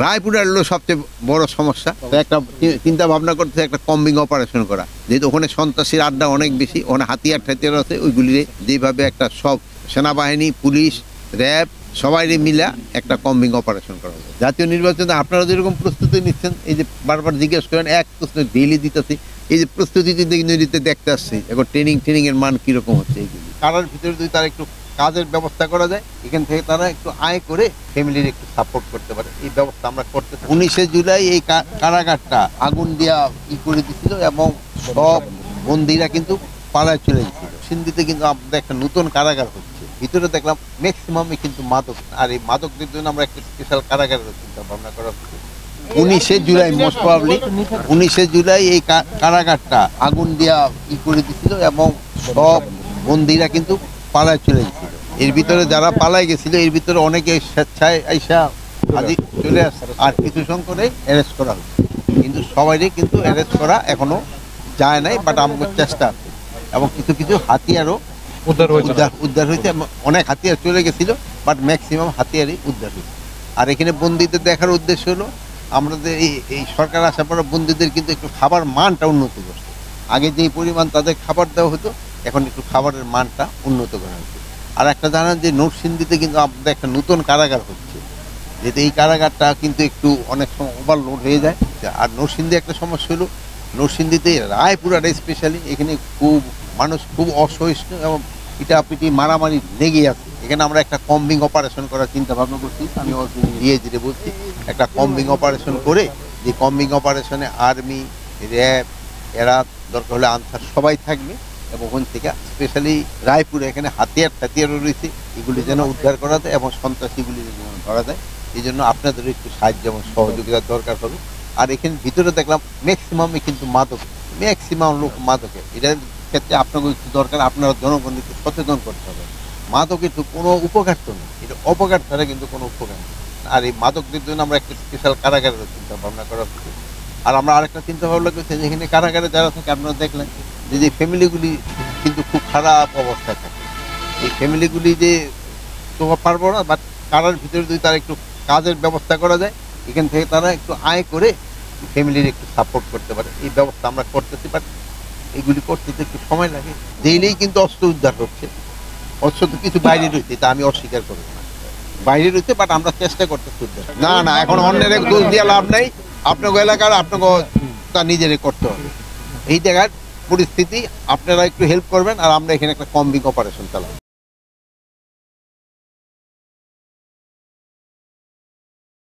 রায়পুরের হলো সবচেয়ে বড় সমস্যা। তো একটা চিন্তা ভাবনা করতে একটা কম্বিং অপারেশন করা, যেহেতু ওখানে সন্ত্রাসীর আড্ডা অনেক বেশি, ওখানে হাতিয়ার ঠাতিয়ার আছে, ওইগুলি যেভাবে একটা সব সেনাবাহিনী, পুলিশ, র্যাব সবাই মিলা একটা কম্বিং অপারেশন করা হবে। জাতীয় নির্বাচনে আপনারা যেরকম প্রস্তুতি নিচ্ছেন, এই যে বারবার জিজ্ঞেস করেন, এক প্রশ্ন ডেইলি দিতেছি, এই যে প্রস্তুতি দিতে দেখতে আসছি এখন ট্রেনিং এর মান কিরকম হচ্ছে। এইগুলি কারার ভিতরে যদি তারা একটু কাজের ব্যবস্থা করা যায়, এখান থেকে তারা একটু আয় করে ফ্যামিলির একটু সাপোর্ট করতে পারে, এই ব্যবস্থা আমরা করতে। 19শে জুলাই এই কারাগারটা আগুন দিয়া করে দিছিল এবং সব বন্দীরা কিন্তু পালায় চলে গেছিল। সিন্ধিতে কিন্তু আমাদের একটা নতুন কারাগার হচ্ছে, ভিতরে দেখলাম ম্যাক্সিমামই কিন্তু মাদক, আর এই মাদকদের জন্য আমরা একটা স্পেশাল কারাগারের চিন্তা ভাবনা করা হচ্ছে। 19শে জুলাই মোস্ট প্রবাবলি 19শে জুলাই এই কারাগারটা আগুন দিয়া করে দিছিল এবং সব বন্দীরা কিন্তু পালায় চলে গেছিল। এর ভিতরে যারা পালায় গেছিল, এর ভিতরে অনেকে স্বেচ্ছায় আইসা আদি চলে আসছে, আর কিছু সংখ্যকে অ্যারেস্ট করা হচ্ছে, কিন্তু সবাইকে কিন্তু অ্যারেস্ট করা এখনো যায় নাই, বাট আমাদের চেষ্টা আছে। এবং কিছু হাতিয়ারও উদ্ধার হয়েছে, অনেক হাতিয়ার চলে গেছিল, বাট ম্যাক্সিমাম হাতিয়ারই উদ্ধার হয়েছে। আর এখানে বন্দীদের দেখার উদ্দেশ্য হলো আমাদের এই সরকার আসার পর বন্দীদের কিন্তু একটু খাবার মানটা উন্নত করছে। আগে যেই পরিমাণ তাদের খাবার দেওয়া হতো, এখন একটু খাবারের মানটা উন্নত করা হচ্ছে। আর একটা জানান যে নরসিংদীতে কিন্তু আমাদের একটা নতুন কারাগার হচ্ছে, যেহেতু এই কারাগারটা কিন্তু একটু অনেক সময় ওভারলোড হয়ে যায়। আর নরসিংদী একটা সমস্যা হলো, নরসিংদীতে রায়পুরাটা স্পেশালি এখানে মানুষ খুব অসহিষ্ণু এবং পিটাপিটি মারামারি লেগে আছে। এখানে আমরা একটা কম্বিং অপারেশন করার চিন্তা ভাবনা করছি। আমি ধীরে বলছি, একটা কম্বিং অপারেশন করে, যে কম্বিং অপারেশনে আর্মি, র্যাব, এরা দরকার হলে আনসার সবাই থাকবে, এবং ওখান থেকে স্পেশালি রায়পুরে এখানে হাতিয়ারও রয়েছে, এগুলি যেন উদ্ধার করা যায় এবং সন্ত্রাসীগুলি যেন ধরা যায়। এই জন্য আপনাদের একটু সাহায্য এবং সহযোগিতার দরকার হবে। আর এখানে ভিতরে দেখলাম ম্যাক্সিমামই কিন্তু ম্যাক্সিমাম লোক মাদকে, এটার ক্ষেত্রে আপনাদের একটু দরকার, আপনারা জনগণকে একটু সচেতন করতে হবে। মাদক কিন্তু কোনো উপকার তো নেই, এটা অপকার ছাড়া কিন্তু কোনো উপকার নেই। আর এই মাদকদের জন্য আমরা একটা স্পেশাল কারাগারের চিন্তা ভাবনা করা হচ্ছে। আর আমরা আরেকটা চিন্তা ভাবনা করছি, যেখানে কারাগারে যারা থাকে, আপনারা দেখলেন যে ফ্যামিলিগুলি কিন্তু খুব খারাপ অবস্থায় থাকে, এই ফ্যামিলিগুলি যে তোমার পারবো না, বাট কারার ভিতরে যদি তারা একটু কাজের ব্যবস্থা করা যায়, এখান থেকে তারা একটু আয় করে ফ্যামিলির একটু সাপোর্ট করতে পারে, এই ব্যবস্থা আমরা করতেছি। বাট এগুলি করতে একটু সময় লাগে। ডেইলিই কিন্তু অস্ত্র উদ্ধার হচ্ছে, অস্ত্র তো কিছু বাইরে রয়েছে, তা আমি অস্বীকার করবো না, বাইরে রয়েছে, বাট আমরা চেষ্টা করতেছি উদ্ধার। না, এখন অন্যের দোষ দিয়ে লাভ নাই, আপনাকে এলাকার আপনাকে তা নিজেরে করতে হবে। এই জায়গার পরিস্থিতি আপনারা একটু হেল্প করবেন, আর আমরা এখানে একটা কম্বিং অপারেশন চালাবো।